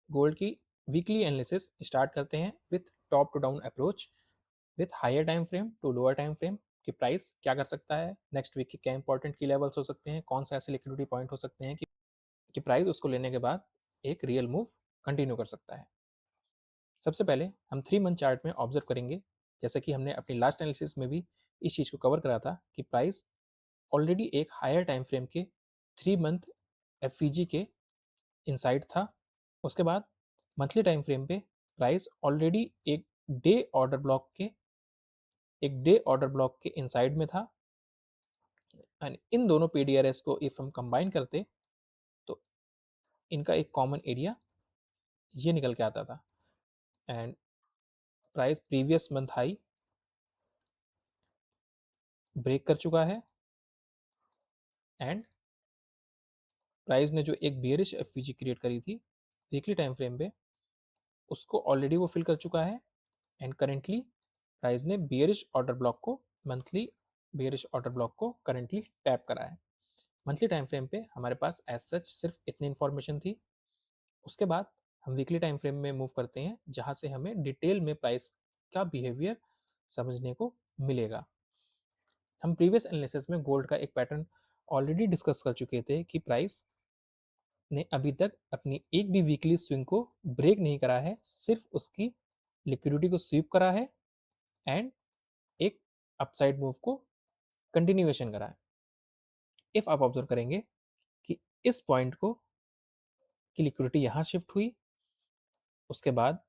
Gold की weekly analysis start करते हैं with top to down approach, with higher time frame to lower time frame कि price क्या कर सकता है, नेक्स्ट वीक के क्या इंपॉर्टेंट की लेवल्स हो सकते हैं, कौन से ऐसे लिक्विडिटी पॉइंट हो सकते हैं कि प्राइस उसको लेने के बाद एक रियल मूव कंटिन्यू कर सकता है। सबसे पहले हम 3 मंथ चार्ट में ऑब्जर्व करेंगे, जैसा कि हमने अपनी लास्ट एनालिसिस में भी इस चीज़ को कवर करा था कि प्राइस ऑलरेडी एक हायर टाइम फ्रेम के 3 मंथ एफ के इनसाइड था। उसके बाद मंथली टाइम फ्रेम पे प्राइस ऑलरेडी एक डे ऑर्डर ब्लॉक के इनसाइड में था। एंड इन दोनों पीडीआरएस को इफ हम कंबाइन करते तो इनका एक कॉमन एरिया ये निकल के आता था। And price previous month high break कर चुका है एंड प्राइस ने जो एक बियरिश एफ क्रिएट करी थी वीकली टाइम फ्रेम पे उसको ऑलरेडी वो फिल कर चुका है। एंड करेंटली प्राइस ने मंथली बियरिश ऑर्डर ब्लॉक को करेंटली टैप करा है। मंथली टाइम फ्रेम पे हमारे पास एज सच सिर्फ इतनी इन्फॉर्मेशन थी। उसके बाद हम वीकली टाइम फ्रेम में मूव करते हैं जहां से हमें डिटेल में प्राइस का बिहेवियर समझने को मिलेगा। हम प्रीवियस एनालिसिस में गोल्ड का एक पैटर्न ऑलरेडी डिस्कस कर चुके थे कि प्राइस ने अभी तक अपनी एक भी वीकली स्विंग को ब्रेक नहीं करा है, सिर्फ उसकी लिक्विडिटी को स्वीप करा है एंड एक अपसाइड मूव को कंटिन्यूएशन करा है। इफ आप ऑब्जर्व करेंगे कि इस पॉइंट को की लिक्विडिटी यहाँ शिफ्ट हुई, उसके बाद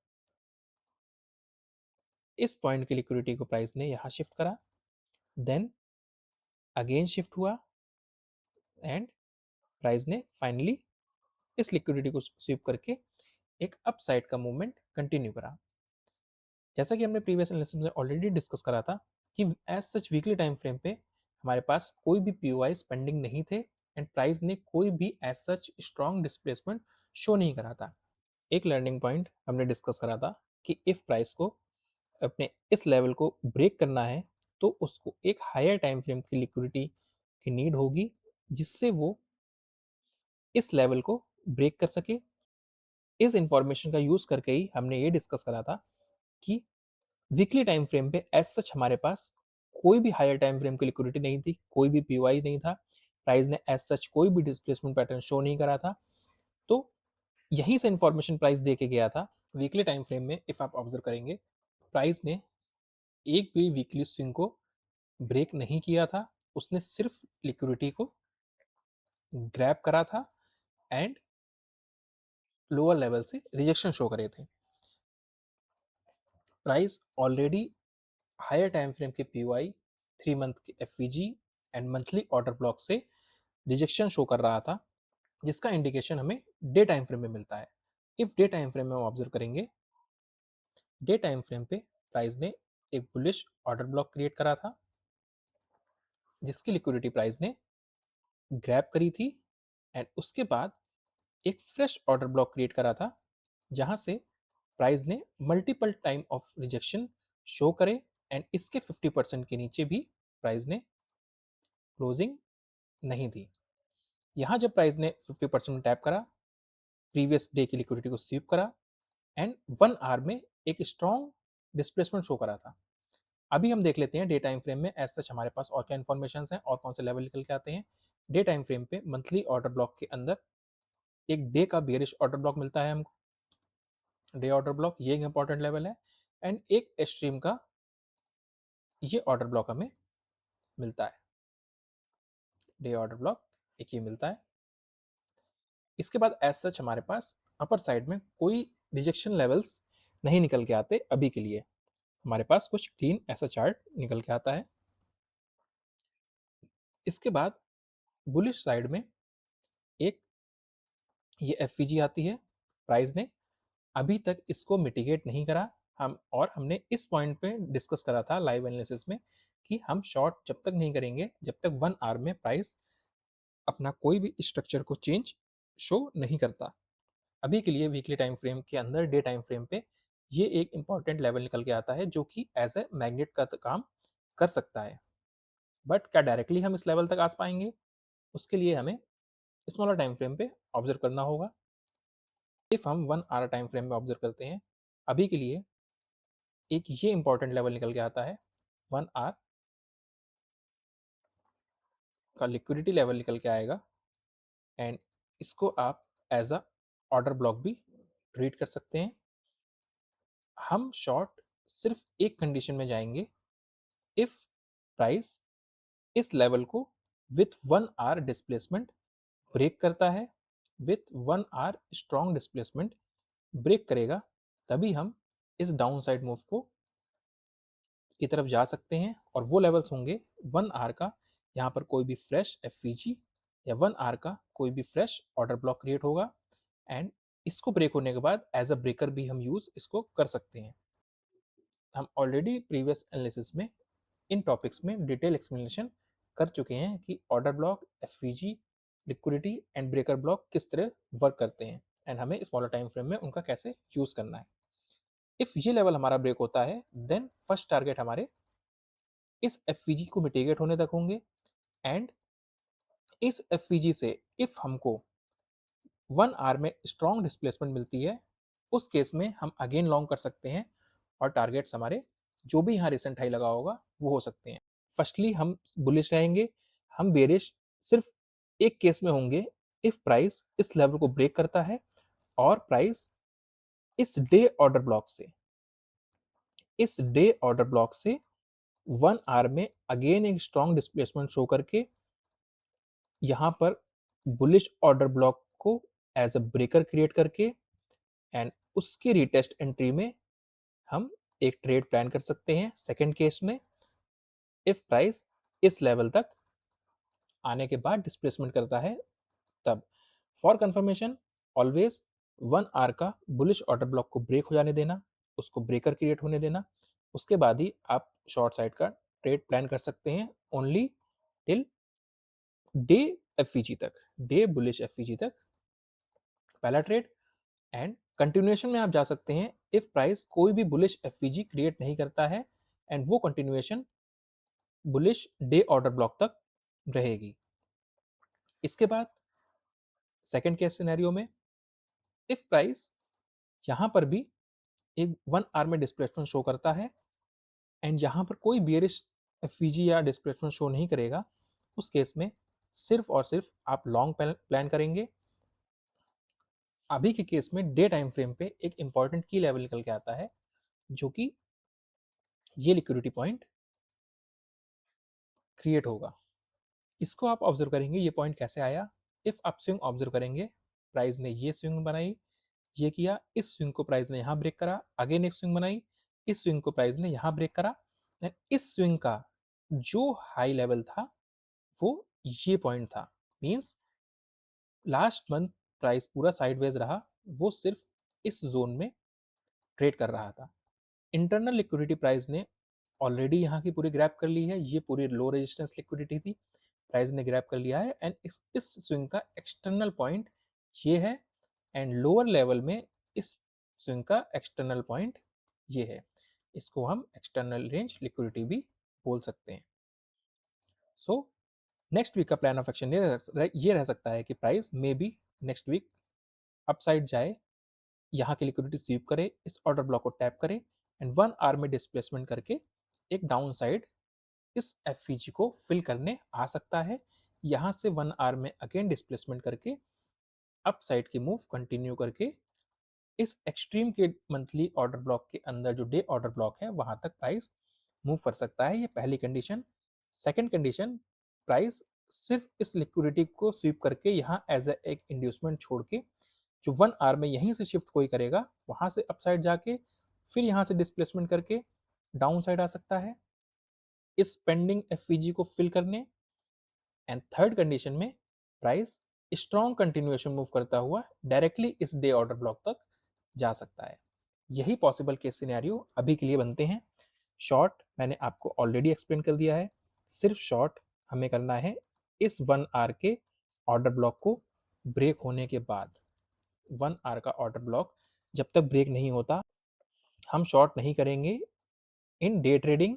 इस पॉइंट की लिक्विडिटी को प्राइस ने यहाँ शिफ्ट करा, देन अगेन शिफ्ट हुआ एंड प्राइस ने फाइनली इस लिक्विडिटी को स्वीप करके एक अपसाइड का मूवमेंट कंटिन्यू करा। जैसा कि हमने प्रीवियस एनालिसिस में ऑलरेडी डिस्कस करा था कि as such weekly time frame पे हमारे पास कोई भी पीओआई पेंडिंग नहीं थे एंड प्राइस ने कोई भी as such strong displacement show नहीं करा था। एक लर्निंग पॉइंट हमने डिस्कस करा था कि इफ प्राइस को अपने इस लेवल को ब्रेक करना है तो उसको एक हायर टाइम फ्रेम की लिक्विडिटी की नीड होगी जिससे वो इस लेवल को ब्रेक कर सके। इस इंफॉर्मेशन का यूज करके ही हमने ये डिस्कस करा था कि वीकली टाइम फ्रेम पे एज सच हमारे पास कोई भी हायर टाइम फ्रेम की लिक्विडिटी नहीं थी, कोई भी पीओआई नहीं था, प्राइस ने एज सच कोई भी डिस्प्लेसमेंट पैटर्न शो नहीं करा था। तो यहीं से इंफॉर्मेशन प्राइस दे के गया था। वीकली टाइम फ्रेम में इफ आप ऑब्जर्व करेंगे प्राइस ने एक भी वीकली स्विंग को ब्रेक नहीं किया था, उसने सिर्फ लिक्विडिटी को ग्रैब करा था एंड लोअर लेवल से रिजेक्शन शो करे थे। Price already higher time frame के पीओआई, 3 मंथ के FVG and monthly order block से रिजेक्शन शो कर रहा था, जिसका इंडिकेशन हमें डे टाइम फ्रेम में मिलता है। इफ डे टाइम फ्रेम में हम ऑब्जर्व करेंगे, डे टाइम फ्रेम पे प्राइस ने एक बुलिश ऑर्डर ब्लॉक क्रिएट करा था जिसकी लिक्विडिटी प्राइस ने ग्रैब करी थी एंड उसके बाद एक फ्रेश ऑर्डर ब्लॉक क्रिएट करा था जहां से प्राइस ने multiple time of rejection show करे एंड इसके 50% के नीचे भी प्राइस ने क्लोजिंग नहीं दी। यहाँ जब प्राइस ने 50% में टैप करा, प्रीवियस डे की लिक्विडिटी को स्वीप करा एंड 1 आवर में एक स्ट्रॉन्ग डिस्प्लेसमेंट शो करा था। अभी हम देख लेते हैं डे टाइम फ्रेम में एज सच हमारे पास और क्या इन्फॉर्मेशन हैं और कौन से लेवल निकल के आते हैं। डे टाइम फ्रेम पे मंथली ऑर्डर ब्लॉक के अंदर एक डे का बियरिश ऑर्डर ब्लॉक मिलता है हमको, डे ऑर्डर ब्लॉक ये एक इंपॉर्टेंट लेवल है एंड एक एक्सट्रीम का ये ऑर्डर ब्लॉक हमें मिलता है, डे ऑर्डर ब्लॉक एक ये मिलता है। इसके बाद एज सच हमारे पास अपर साइड में कोई रिजेक्शन लेवल्स नहीं निकल के आते अभी के लिए, हमारे पास कुछ क्लीन ऐसा चार्ट निकल के आता है। इसके बाद बुलिश साइड में एक ये एफ आती है, प्राइस ने अभी तक इसको मिटिगेट नहीं करा। हमने इस पॉइंट पे डिस्कस करा था लाइव एनालिसिस में कि हम शॉर्ट जब तक नहीं करेंगे जब तक 1 आवर में प्राइस अपना कोई भी स्ट्रक्चर को चेंज शो नहीं करता। अभी के लिए वीकली टाइम फ्रेम के अंदर डे टाइम फ्रेम पे ये एक इंपॉर्टेंट लेवल निकल के आता है जो कि एज ए मैग्नेट का काम कर सकता है। बट क्या डायरेक्टली हम इस लेवल तक आ पाएंगे, उसके लिए हमें स्मॉलर टाइम फ्रेम पे ऑब्जर्व करना होगा। इफ हम 1 आवर टाइम फ्रेम में ऑब्जर्व करते हैं, अभी के लिए एक ये इंपॉर्टेंट लेवल निकल के आता है, 1 आवर का लिक्विडिटी लेवल निकल के आएगा एंड इसको आप एज अ ऑर्डर ब्लॉक भी ट्रीट कर सकते हैं। हम शॉर्ट सिर्फ एक कंडीशन में जाएंगे, इफ प्राइस इस लेवल को विथ 1 आवर डिस्प्लेसमेंट ब्रेक करता है, with 1 hour strong displacement break करेगा, तभी हम इस डाउन साइड मूव को की तरफ जा सकते हैं। और वो लेवल्स होंगे 1 आवर का, यहाँ पर कोई भी फ्रेश एफ या 1 आवर का कोई भी फ्रेश ऑर्डर ब्लॉक क्रिएट होगा एंड इसको ब्रेक होने के बाद एज अ ब्रेकर भी हम यूज़ इसको कर सकते हैं। हम ऑलरेडी प्रीवियस एनालिसिस में इन टॉपिक्स में डिटेल एक्सप्लेनेशन कर चुके हैं कि order block, F liquidity and breaker block किस तरह वर्क करते हैं एंड हमें स्मॉलर टाइम फ्रेम में उनका कैसे यूज़ करना है। इफ ये लेवल हमारा ब्रेक होता है, देन फर्स्ट टारगेट हमारे इस एफ को मिटिगेट होने तक होंगे एंड इस एफ से इफ हमको 1 आवर में स्ट्रॉन्ग डिस्प्लेसमेंट मिलती है, उस केस में हम अगेन लॉन्ग कर सकते हैं और टारगेट्स हमारे जो भी यहाँ रिसेंट हाई लगा होगा वो हो सकते हैं। फर्स्टली हम बुलिश रहेंगे, हम बेरिश सिर्फ एक केस में होंगे, इफ प्राइस इस लेवल को ब्रेक करता है और प्राइस इस डे ऑर्डर ब्लॉक से 1 आवर में अगेन एक स्ट्रॉन्ग डिस्प्लेसमेंट शो करके यहाँ पर बुलिश ऑर्डर ब्लॉक को एज अ ब्रेकर क्रिएट करके एंड उसके रिटेस्ट एंट्री में हम एक ट्रेड प्लान कर सकते हैं। सेकंड केस में इफ प्राइस इस लेवल तक आने के बाद डिस्प्लेसमेंट करता है तब। फॉर कंफर्मेशन ऑलवेज 1 आवर का बुलिश ऑर्डर ब्लॉक को ब्रेक हो जाने देना, उसको ब्रेकर क्रिएट होने देना, उसके बाद ही आप शॉर्ट साइड का ट्रेड प्लान कर सकते हैं ओनली टिल डे एफ तक, डे बुलिश एफ तक पहला ट्रेड। एंड कंटिन्यूएशन में आप जा सकते हैं इफ प्राइस कोई भी बुलिश एफ क्रिएट नहीं करता है एंड वो continuation bullish day order block तक रहेगी। इसके बाद सेकेंड केस सिनेरियो में इफ प्राइस यहाँ पर भी एक 1 आवर में डिस्प्लेसमेंट शो करता है एंड यहाँ पर कोई बियरिश एफ या डिस्प्लेसमेंट शो नहीं करेगा, उस केस में सिर्फ और सिर्फ आप लॉन्ग प्लान करेंगे। अभी के केस में डे टाइम फ्रेम पे एक इंपॉर्टेंट की लेवल निकल के आता है जो कि ये लिक्विडिटी पॉइंट क्रिएट होगा। इसको आप ऑब्जर्व करेंगे ये पॉइंट कैसे आया। इफ आप स्विंग ऑब्जर्व करेंगे, प्राइस ने ये स्विंग बनाई, ये किया, इस स्विंग को प्राइस ने यहाँ ब्रेक करा, अगेन एक स्विंग बनाई, इस स्विंग को प्राइस ने यहाँ ब्रेक करा एंड इस स्विंग का जो हाई लेवल था वो ये पॉइंट था। मीन्स लास्ट मंथ प्राइस पूरा साइडवेज रहा, वो सिर्फ इस जोन में ट्रेड कर रहा था। इंटरनल लिक्विडिटी प्राइस ने ऑलरेडी यहाँ की पूरी ग्रैब कर ली है, ये पूरी लो रेजिस्टेंस लिक्विडिटी थी, प्राइस ने ग्रैब कर लिया है एंड इस स्विंग का एक्सटर्नल पॉइंट ये है एंड लोअर लेवल में इस स्विंग का एक्सटर्नल पॉइंट ये है। इसको हम एक्सटर्नल रेंज लिक्विडिटी भी बोल सकते हैं। सो नेक्स्ट वीक का प्लान ऑफ एक्शन ये रह सकता है कि price may be next week upside जाए, यहाँ की लिक्विडिटी स्वीप करे, इस ऑर्डर ब्लॉक को टैप करे एंड 1 आवर में डिस्प्लेसमेंट करके एक डाउन साइड इस एफ को फिल करने आ सकता है। यहाँ से 1 आवर में अगेन डिस्प्लेसमेंट करके अप साइड की मूव कंटिन्यू करके इस एक्सट्रीम के मंथली ऑर्डर ब्लॉक के अंदर जो डे ऑर्डर ब्लॉक है वहाँ तक प्राइस मूव कर सकता है। ये पहली कंडीशन। सेकेंड कंडीशन, प्राइस सिर्फ इस लिक्विडिटी को स्वीप करके यहाँ एज एक इंड्यूसमेंट छोड़ के जो 1 आवर में यहीं से शिफ्ट कोई करेगा वहाँ से अपसाइड जाके फिर यहाँ से डिस्प्लेसमेंट करके डाउन साइड आ सकता है इस पेंडिंग एफ को फिल करने। एंड थर्ड कंडीशन में प्राइस स्ट्रॉन्ग कंटिन्यूएशन मूव करता हुआ डायरेक्टली इस डे ऑर्डर ब्लॉक तक जा सकता है। यही पॉसिबल केस सिनेरियो अभी के लिए बनते हैं। शॉर्ट मैंने आपको ऑलरेडी एक्सप्लेन कर दिया है, सिर्फ शॉर्ट हमें करना है इस 1 आवर के ऑर्डर ब्लॉक को ब्रेक होने के बाद। 1 आवर का ऑर्डर ब्लॉक जब तक ब्रेक नहीं होता हम शॉर्ट नहीं करेंगे in day trading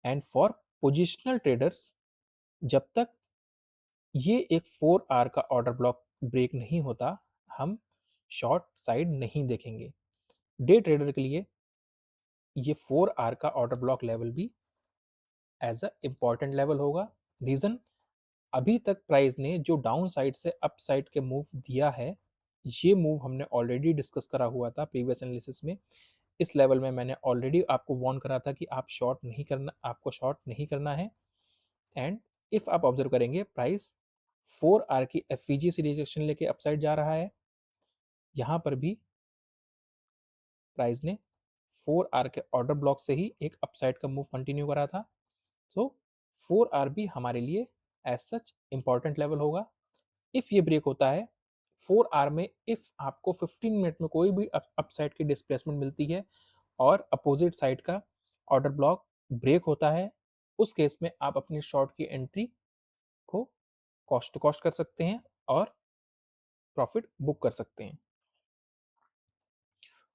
and for positional traders. जब तक ये एक 4 आवर का ऑर्डर ब्लॉक ब्रेक नहीं होता हम शॉर्ट साइड नहीं देखेंगे। डे ट्रेडर के लिए ये 4 आवर का ऑर्डर ब्लॉक लेवल भी एज अ इम्पॉर्टेंट लेवल होगा। रीज़न, अभी तक प्राइस ने जो डाउन साइड से अप साइड के मूव दिया है, ये मूव हमने ऑलरेडी डिस्कस करा हुआ था प्रीवियस एनालिसिस में। इस लेवल में मैंने ऑलरेडी आपको वार्न करा था कि आपको शॉर्ट नहीं करना है। एंड इफ आप ऑब्जर्व करेंगे, प्राइस 4 आवर की एफवीजी से रिजेक्शन लेके अपसाइड जा रहा है। यहाँ पर भी प्राइस ने 4 आवर के ऑर्डर ब्लॉक से ही एक अपसाइड का मूव कंटिन्यू करा था। तो 4 आवर भी हमारे लिए एज सच इंपॉर्टेंट लेवल होगा। इफ ये ब्रेक होता है 4 आवर में, इफ आपको 15 मिनट में कोई भी अपसाइड की डिस्प्लेसमेंट मिलती है और अपोजिट साइड का ऑर्डर ब्लॉक ब्रेक होता है, उस केस में आप अपनी शॉर्ट की एंट्री को कॉस्ट टू कॉस्ट कर सकते हैं और प्रॉफिट बुक कर सकते हैं।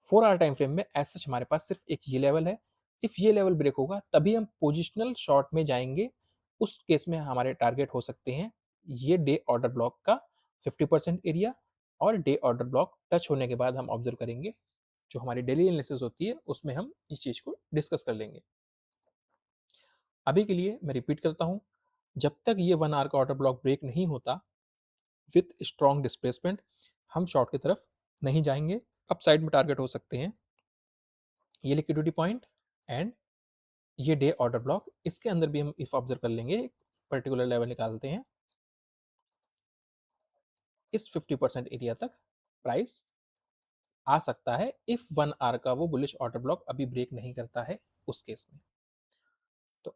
4 आवर टाइम फ्रेम में एज सच हमारे पास सिर्फ एक ये लेवल है। इफ ये लेवल ब्रेक होगा तभी हम पोजिशनल शॉर्ट में जाएंगे। उस केस में हमारे टारगेट हो सकते हैं ये डे ऑर्डर ब्लॉक का 50% एरिया, और डे ऑर्डर ब्लॉक टच होने के बाद हम ऑब्जर्व करेंगे, जो हमारी डेली एनालिसिस होती है उसमें हम इस चीज़ को डिस्कस कर लेंगे। अभी के लिए मैं रिपीट करता हूँ, जब तक ये 1 आवर का ऑर्डर ब्लॉक ब्रेक नहीं होता विथ स्ट्रॉन्ग डिस्प्लेसमेंट, हम शॉर्ट की तरफ नहीं जाएंगे। अपसाइड में टारगेट हो सकते हैं ये लिक्विडिटी पॉइंट एंड ये डे ऑर्डर ब्लॉक। इसके अंदर भी हम इफ ऑब्जर्व कर लेंगे, एक पर्टिकुलर लेवल निकालते हैं, इस 50% एरिया तक प्राइस आ सकता है इफ 1 आवर का वो बुलिश ऑर्डर ब्लॉक अभी ब्रेक नहीं करता है उस केस में। तो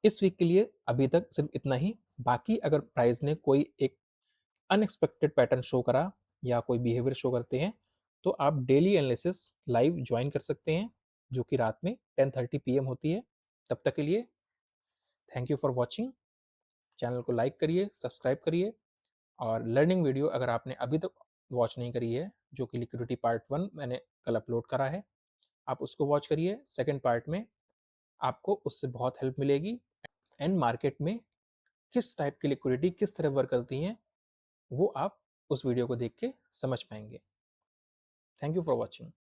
इस वीक के लिए अभी तक सिर्फ इतना ही। बाकी अगर प्राइस ने कोई एक अनएक्सपेक्टेड पैटर्न शो करा या कोई बिहेवियर शो करते हैं, तो आप डेली एनालिसिस लाइव ज्वाइन कर सकते हैं, जो कि रात में 10:30 PM होती है। तब तक के लिए thank you for watching. Channel को लाइक करिए, सब्सक्राइब करिए, और लर्निंग वीडियो अगर आपने अभी तक वॉच नहीं करी है, जो कि लिक्विडिटी पार्ट 1 मैंने कल अपलोड करा है, आप उसको वॉच करिए। सेकंड पार्ट में आपको उससे बहुत हेल्प मिलेगी एंड मार्केट में किस टाइप की लिक्विडिटी किस तरह वर्क करती हैं, वो आप उस वीडियो को देख के समझ पाएंगे। Thank you for watching.